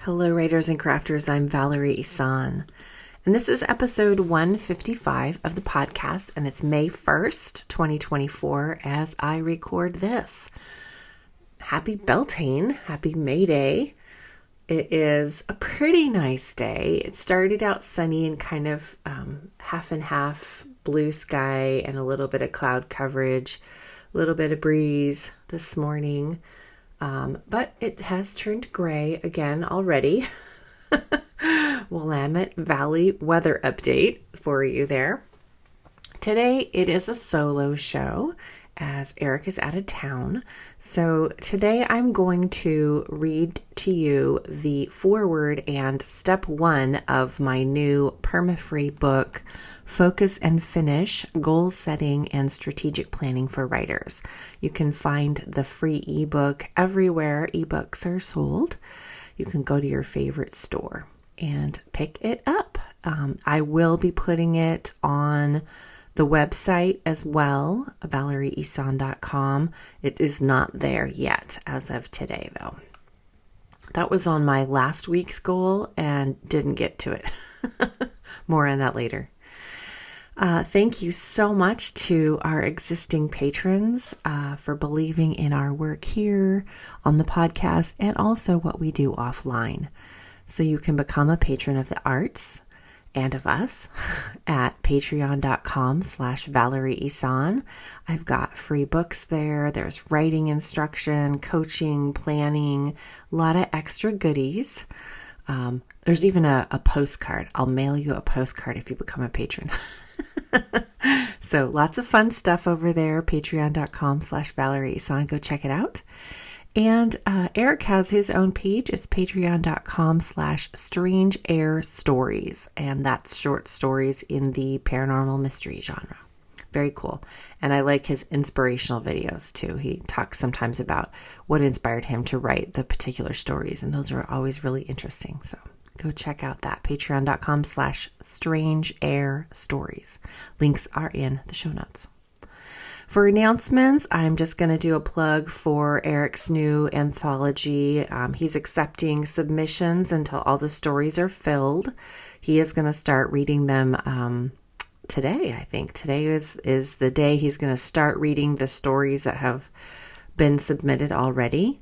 Hello, writers and crafters. I'm Valerie Isan, and this is episode 155 of the podcast, and it's May 1st, 2024, as I record this. Happy Beltane. Happy May Day. It is a pretty nice day. It started out sunny and kind of half and half blue sky and a little bit of cloud coverage, a little bit of breeze this morning. But it has turned gray again already. Willamette Valley weather update for you there. Today it is a solo show as Eric is out of town. So today I'm going to read to you the foreword and step 1 of my new perma-free book, Focus and Finish, Goal Setting and Strategic Planning for Writers. You can find the free ebook everywhere ebooks are sold. You can go to your favorite store and pick it up. I will be putting it on the website as well, valerieisan.com. It is not there yet as of today, though. That was on my last week's goal and didn't get to it. More on that later. Thank you so much to our existing patrons for believing in our work here on the podcast and also what we do offline. So you can become a patron of the arts and of us at patreon.com/ValerieIsan. I've got free books there. There's writing instruction, coaching, planning, a lot of extra goodies. There's even a postcard. I'll mail you a postcard if you become a patron. So lots of fun stuff over there. Patreon.com/ValerieIsan. Go check it out. And Eric has his own page. It's patreon.com/strangeairstories. And that's short stories in the paranormal mystery genre. Very cool. And I like his inspirational videos too. He talks sometimes about what inspired him to write the particular stories. And those are always really interesting. So go check out that. Patreon.com/strangeairstories. Links are in the show notes. For announcements, I'm just going to do a plug for Eric's new anthology. He's accepting submissions until all the stories are filled. He is going to start reading them today, I think. Today is the day he's going to start reading the stories that have been submitted already.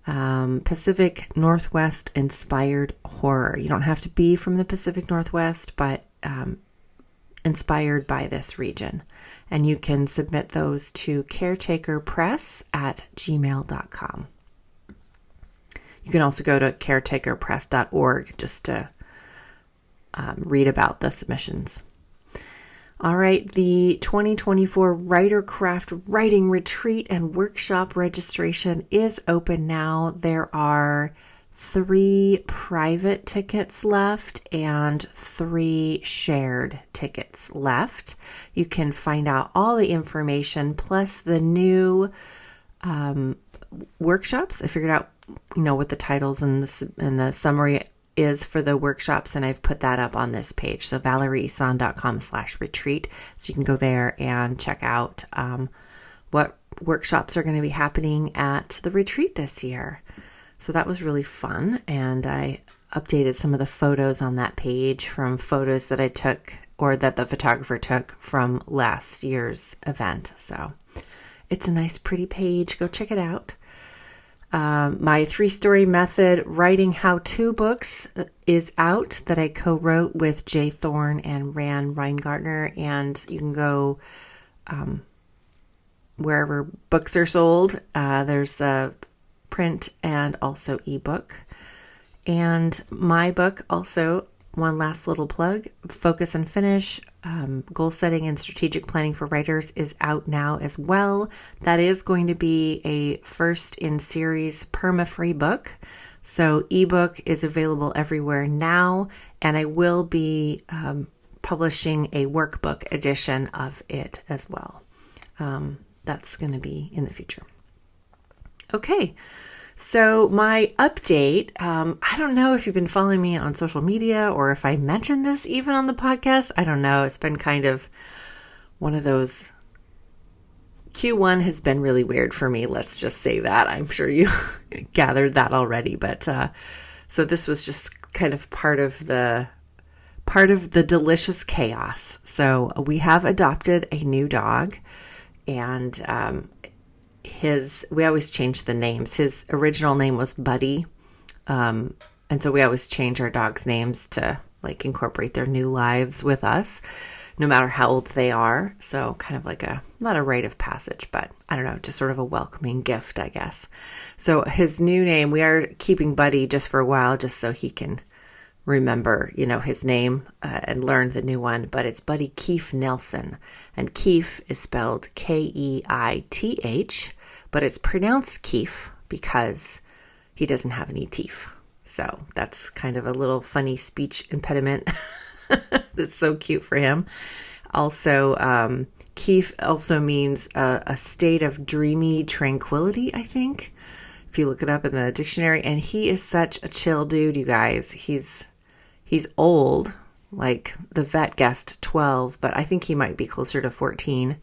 Pacific Northwest inspired horror. You don't have to be from the Pacific Northwest, but inspired by this region. And you can submit those to caretakerpress@gmail.com. You can also go to caretakerpress.org just to read about the submissions. All right, the 2024 WriterCraft Writing Retreat and Workshop registration is open now. There are 3 private tickets left and 3 shared tickets left. You can find out all the information plus the new workshops. I figured out, what the titles and the summary is for the workshops, and I've put that up on this page. So valerieisan.com/retreat. So you can go there and check out what workshops are going to be happening at the retreat this year. So that was really fun, and I updated some of the photos on that page from photos that I took or that the photographer took from last year's event. So it's a nice, pretty page. Go check it out. My 3-story method writing how-to books is out that I co-wrote with Jay Thorne and Ran Reingartner, and you can go wherever books are sold. There's the print and also ebook. And my book also, one last little plug, Focus and Finish, Goal Setting and Strategic Planning for Writers is out now as well. That is going to be a first in series perma-free book. So ebook is available everywhere now, and I will be publishing a workbook edition of it as well. That's going to be in the future. Okay, so my update, I don't know if you've been following me on social media or if I mentioned this even on the podcast. I don't know. It's been kind of one of those. Q1 has been really weird for me. Let's just say that. I'm sure you gathered that already. But So this was just kind of part of the delicious chaos. So we have adopted a new dog, and we always change the names. His original name was Buddy. And so we always change our dogs' names to like incorporate their new lives with us, no matter how old they are. So kind of like not a rite of passage, but I don't know, just sort of a welcoming gift, I guess. So his new name, we are keeping Buddy just for a while, just so he can remember, his name and learn the new one, but it's Buddy Keith Nelson. And Keith is spelled Keith, but it's pronounced Keith because he doesn't have any teeth. So that's kind of a little funny speech impediment. That's so cute for him. Also, Keith also means a state of dreamy tranquility, I think, if you look it up in the dictionary. And he is such a chill dude, you guys. He's old, like the vet guessed 12, but I think he might be closer to 14.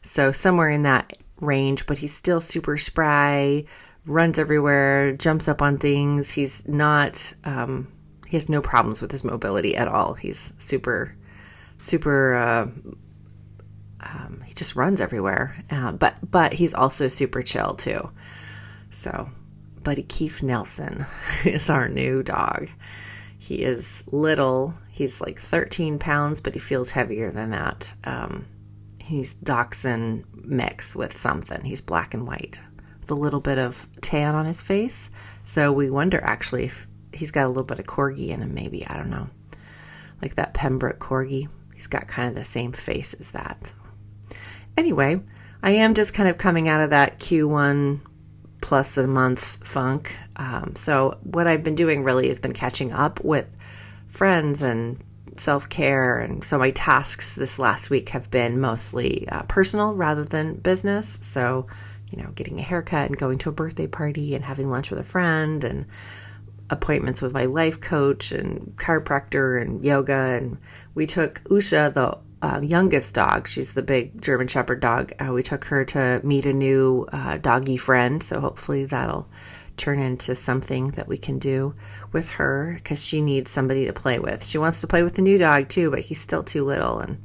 So somewhere in that range, but he's still super spry, runs everywhere, jumps up on things. He's not, he has no problems with his mobility at all. He's super, he just runs everywhere. But he's also super chill too. So Buddy Keith Nelson is our new dog. He is little. He's like 13 pounds, but he feels heavier than that. He's dachshund mix with something. He's black and white with a little bit of tan on his face. So we wonder actually if he's got a little bit of corgi in him, maybe. I don't know. Like that Pembroke corgi. He's got kind of the same face as that. Anyway, I am just kind of coming out of that Q1 plus a month funk. So what I've been doing really has been catching up with friends and self-care. And so my tasks this last week have been mostly personal rather than business. So, getting a haircut and going to a birthday party and having lunch with a friend and appointments with my life coach and chiropractor and yoga. And we took Usha, the youngest dog. She's the big German Shepherd dog. We took her to meet a new doggy friend. So hopefully that'll turn into something that we can do with her because she needs somebody to play with. She wants to play with the new dog too, but he's still too little and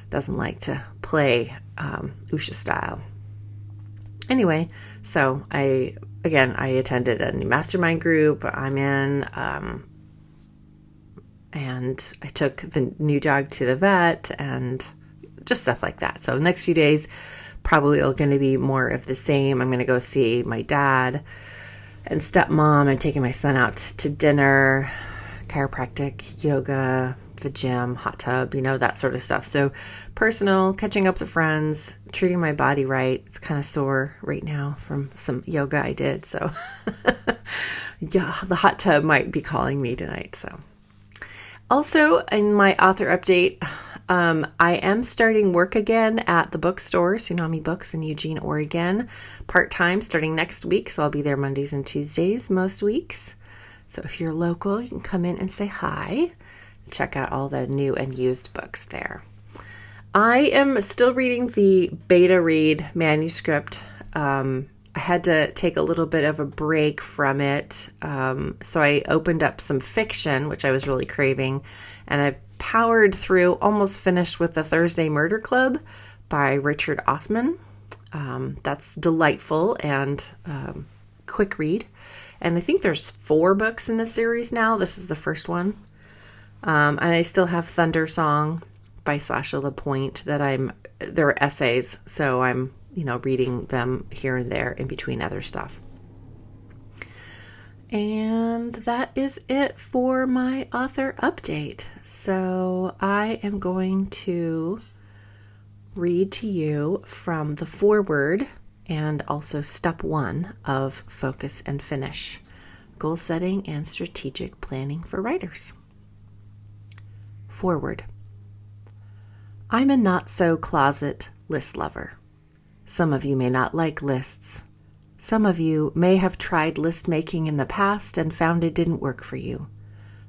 doesn't like to play Usha style. Anyway, so I attended a new mastermind group I'm in, and I took the new dog to the vet and just stuff like that. So the next few days probably are going to be more of the same. I'm going to go see my dad and stepmom. I'm taking my son out to dinner, chiropractic, yoga, the gym, hot tub, that sort of stuff. So personal, catching up with friends, treating my body right. It's kind of sore right now from some yoga I did. So yeah, the hot tub might be calling me tonight. So also in my author update, I am starting work again at the bookstore, Tsunami Books in Eugene, Oregon, part-time starting next week. So I'll be there Mondays and Tuesdays most weeks. So if you're local, you can come in and say hi. Check out all the new and used books there. I am still reading the beta read manuscript. I had to take a little bit of a break from it. So I opened up some fiction, which I was really craving, and I've powered through, almost finished with The Thursday Murder Club by Richard Osman. That's delightful and quick read. And I think there's 4 books in the series now. This is the first one. And I still have Thunder Song by Sasha LaPointe they're essays, so I'm, reading them here and there in between other stuff. And that is it for my author update. So I am going to read to you from the Foreword and also step 1 of Focus and Finish, Goal Setting and Strategic Planning for Writers. Foreword. I'm a not-so-closet list lover. Some of you may not like lists. Some of you may have tried list making in the past and found it didn't work for you.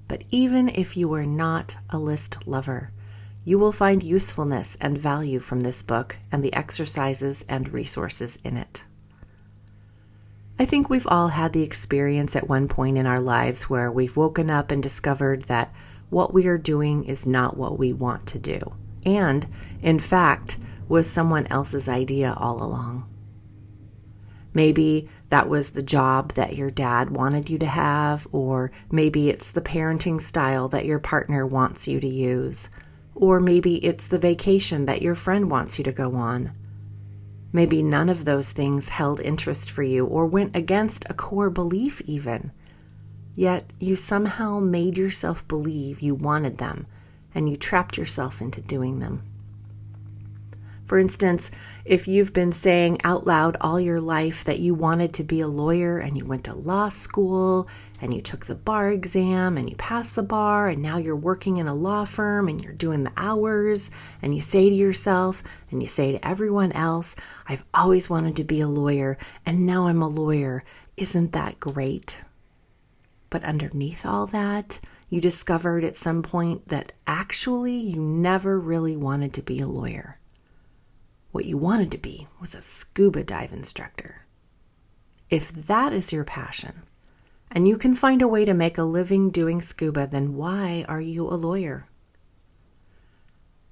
But even if you are not a list lover, you will find usefulness and value from this book and the exercises and resources in it. I think we've all had the experience at one point in our lives where we've woken up and discovered that what we are doing is not what we want to do, and, in fact, was someone else's idea all along. Maybe that was the job that your dad wanted you to have, or maybe it's the parenting style that your partner wants you to use, or maybe it's the vacation that your friend wants you to go on. Maybe none of those things held interest for you or went against a core belief even. Yet you somehow made yourself believe you wanted them, and you trapped yourself into doing them. For instance, if you've been saying out loud all your life that you wanted to be a lawyer and you went to law school and you took the bar exam and you passed the bar and now you're working in a law firm and you're doing the hours, and you say to yourself and you say to everyone else, I've always wanted to be a lawyer and now I'm a lawyer. Isn't that great? But underneath all that, you discovered at some point that actually you never really wanted to be a lawyer. What you wanted to be was a scuba dive instructor. If that is your passion, and you can find a way to make a living doing scuba, then why are you a lawyer?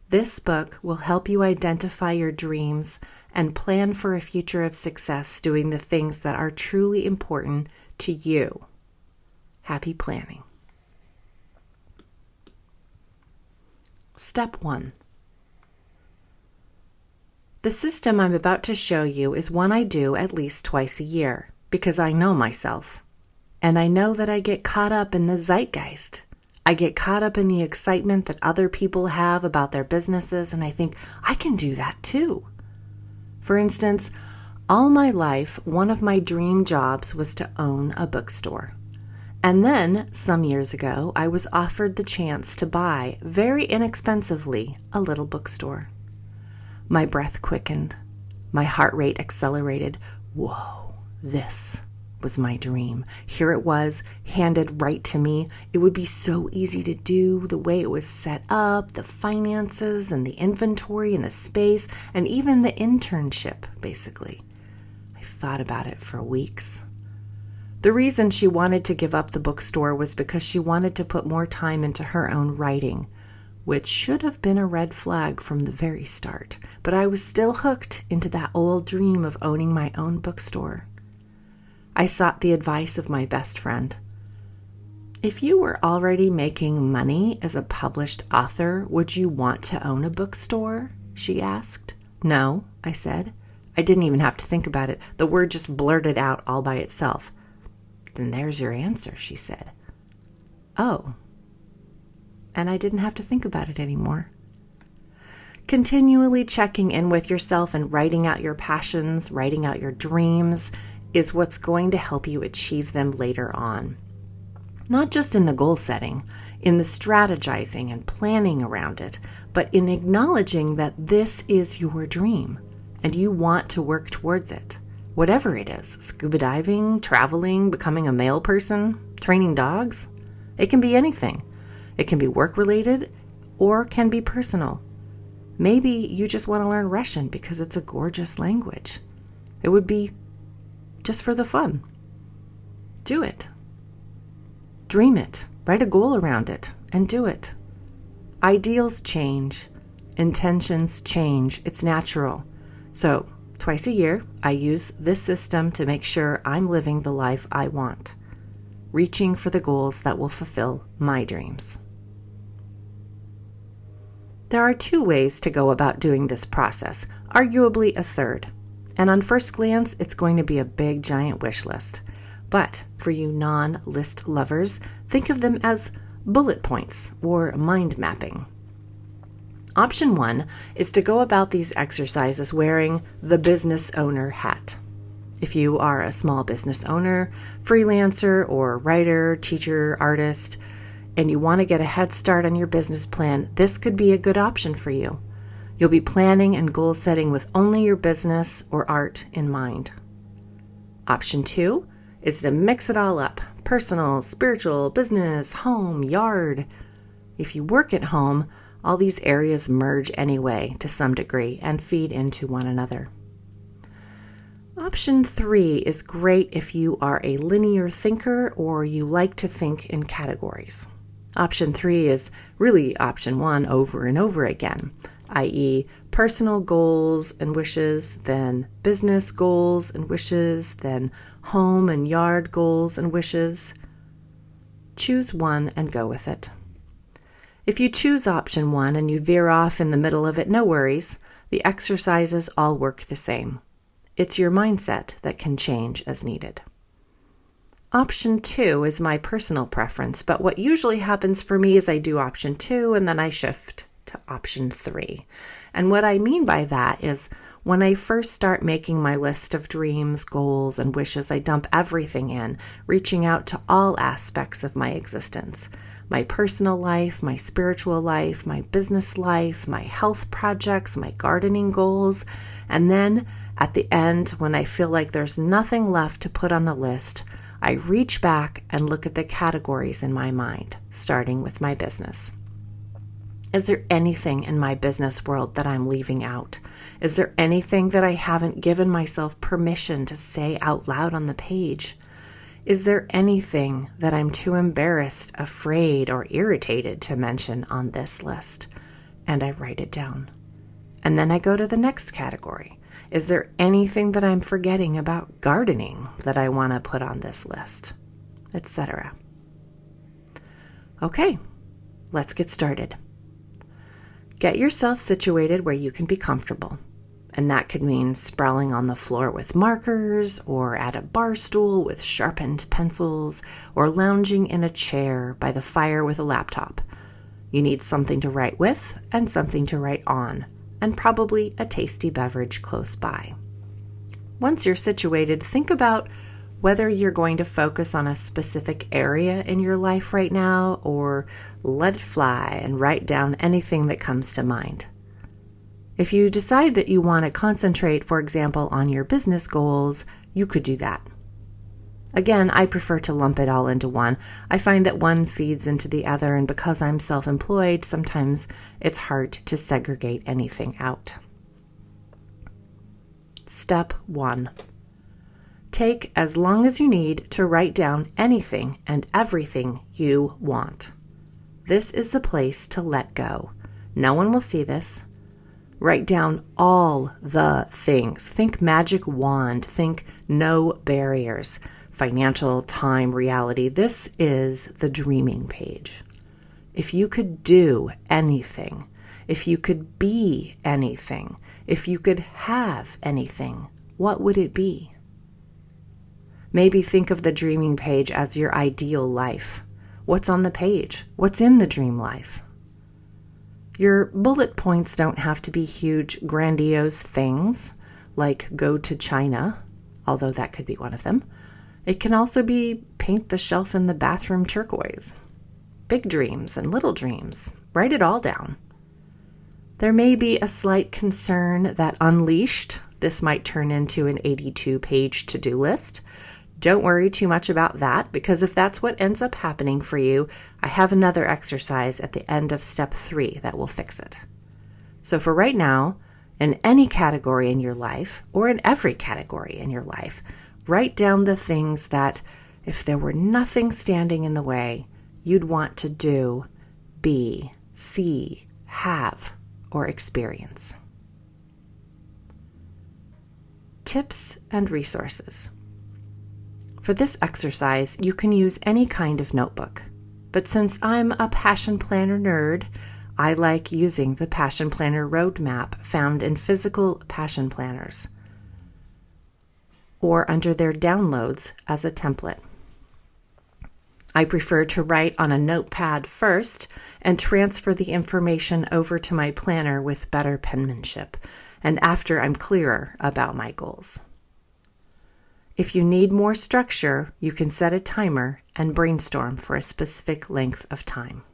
This book will help you identify your dreams and plan for a future of success doing the things that are truly important to you. Happy planning. Step 1. The system I'm about to show you is one I do at least twice a year because I know myself. And I know that I get caught up in the zeitgeist. I get caught up in the excitement that other people have about their businesses, and I think I can do that too. For instance, all my life, one of my dream jobs was to own a bookstore. And then, some years ago, I was offered the chance to buy, very inexpensively, a little bookstore. My breath quickened. My heart rate accelerated. Whoa, this was my dream. Here it was, handed right to me. It would be so easy to do, the way it was set up, the finances and the inventory and the space, and even the internship, basically. I thought about it for weeks. The reason she wanted to give up the bookstore was because she wanted to put more time into her own writing, which should have been a red flag from the very start. But I was still hooked into that old dream of owning my own bookstore. I sought the advice of my best friend. If you were already making money as a published author, would you want to own a bookstore? She asked. No, I said. I didn't even have to think about it. The word just blurted out all by itself. Then there's your answer, she said. Oh. And I didn't have to think about it anymore. Continually checking in with yourself and writing out your passions, writing out your dreams, is what's going to help you achieve them later on. Not just in the goal setting, in the strategizing and planning around it, but in acknowledging that this is your dream and you want to work towards it. Whatever it is, scuba diving, traveling, becoming a mail person, training dogs, it can be anything. It can be work-related or can be personal. Maybe you just want to learn Russian because it's a gorgeous language. It would be just for the fun. Do it. Dream it. Write a goal around it and do it. Ideals change. Intentions change. It's natural. So, twice a year, I use this system to make sure I'm living the life I want, reaching for the goals that will fulfill my dreams. There are 2 ways to go about doing this process, arguably a third. And on first glance, it's going to be a big, giant wish list. But for you non-list lovers, think of them as bullet points or mind mapping. Option 1 is to go about these exercises wearing the business owner hat. If you are a small business owner, freelancer, or writer, teacher, artist, and you want to get a head start on your business plan, this could be a good option for you. You'll be planning and goal setting with only your business or art in mind. Option 2 is to mix it all up: personal, spiritual, business, home, yard. If you work at home, all these areas merge anyway to some degree and feed into one another. Option 3 is great if you are a linear thinker or you like to think in categories. Option 3 is really option 1 over and over again, i.e., personal goals and wishes, then business goals and wishes, then home and yard goals and wishes. Choose one and go with it. If you choose option 1 and you veer off in the middle of it, no worries. The exercises all work the same. It's your mindset that can change as needed. Option 2 is my personal preference, but what usually happens for me is I do option 2 and then I shift to option 3. And what I mean by that is when I first start making my list of dreams, goals, and wishes, I dump everything in, reaching out to all aspects of my existence. My personal life, my spiritual life, my business life, my health projects, my gardening goals. And then at the end, when I feel like there's nothing left to put on the list, I reach back and look at the categories in my mind, starting with my business. Is there anything in my business world that I'm leaving out? Is there anything that I haven't given myself permission to say out loud on the page? Is there anything that I'm too embarrassed, afraid, or irritated to mention on this list? And I write it down. And then I go to the next category. Is there anything that I'm forgetting about gardening that I want to put on this list? Etc. Okay, let's get started. Get yourself situated where you can be comfortable. And that could mean sprawling on the floor with markers, or at a bar stool with sharpened pencils, or lounging in a chair by the fire with a laptop. You need something to write with and something to write on, and probably a tasty beverage close by. Once you're situated, think about whether you're going to focus on a specific area in your life right now, or let it fly and write down anything that comes to mind. If you decide that you want to concentrate, for example, on your business goals, you could do that. Again, I prefer to lump it all into one. I find that one feeds into the other, and because I'm self-employed, sometimes it's hard to segregate anything out. Step 1. Take as long as you need to write down anything and everything you want. This is the place to let go. No one will see this. Write down all the things. Think magic wand. Think no barriers. Financial, time, reality. This is the dreaming page. If you could do anything, if you could be anything, if you could have anything, what would it be? Maybe think of the dreaming page as your ideal life. What's on the page? What's in the dream life? Your bullet points don't have to be huge, grandiose things, like go to China, although that could be one of them. It can also be paint the shelf in the bathroom turquoise. Big dreams and little dreams. Write it all down. There may be a slight concern that unleashed, this might turn into an 82-page to-do list. Don't worry too much about that, because if that's what ends up happening for you, I have another exercise at the end of step 3 that will fix it. So for right now, in any category in your life, or in every category in your life, write down the things that, if there were nothing standing in the way, you'd want to do, be, see, have, or experience. Tips and resources. For this exercise, you can use any kind of notebook. But since I'm a Passion Planner nerd, I like using the Passion Planner roadmap found in physical Passion Planners, or under their downloads as a template. I prefer to write on a notepad first and transfer the information over to my planner with better penmanship, and after I'm clearer about my goals. If you need more structure, you can set a timer and brainstorm for a specific length of time.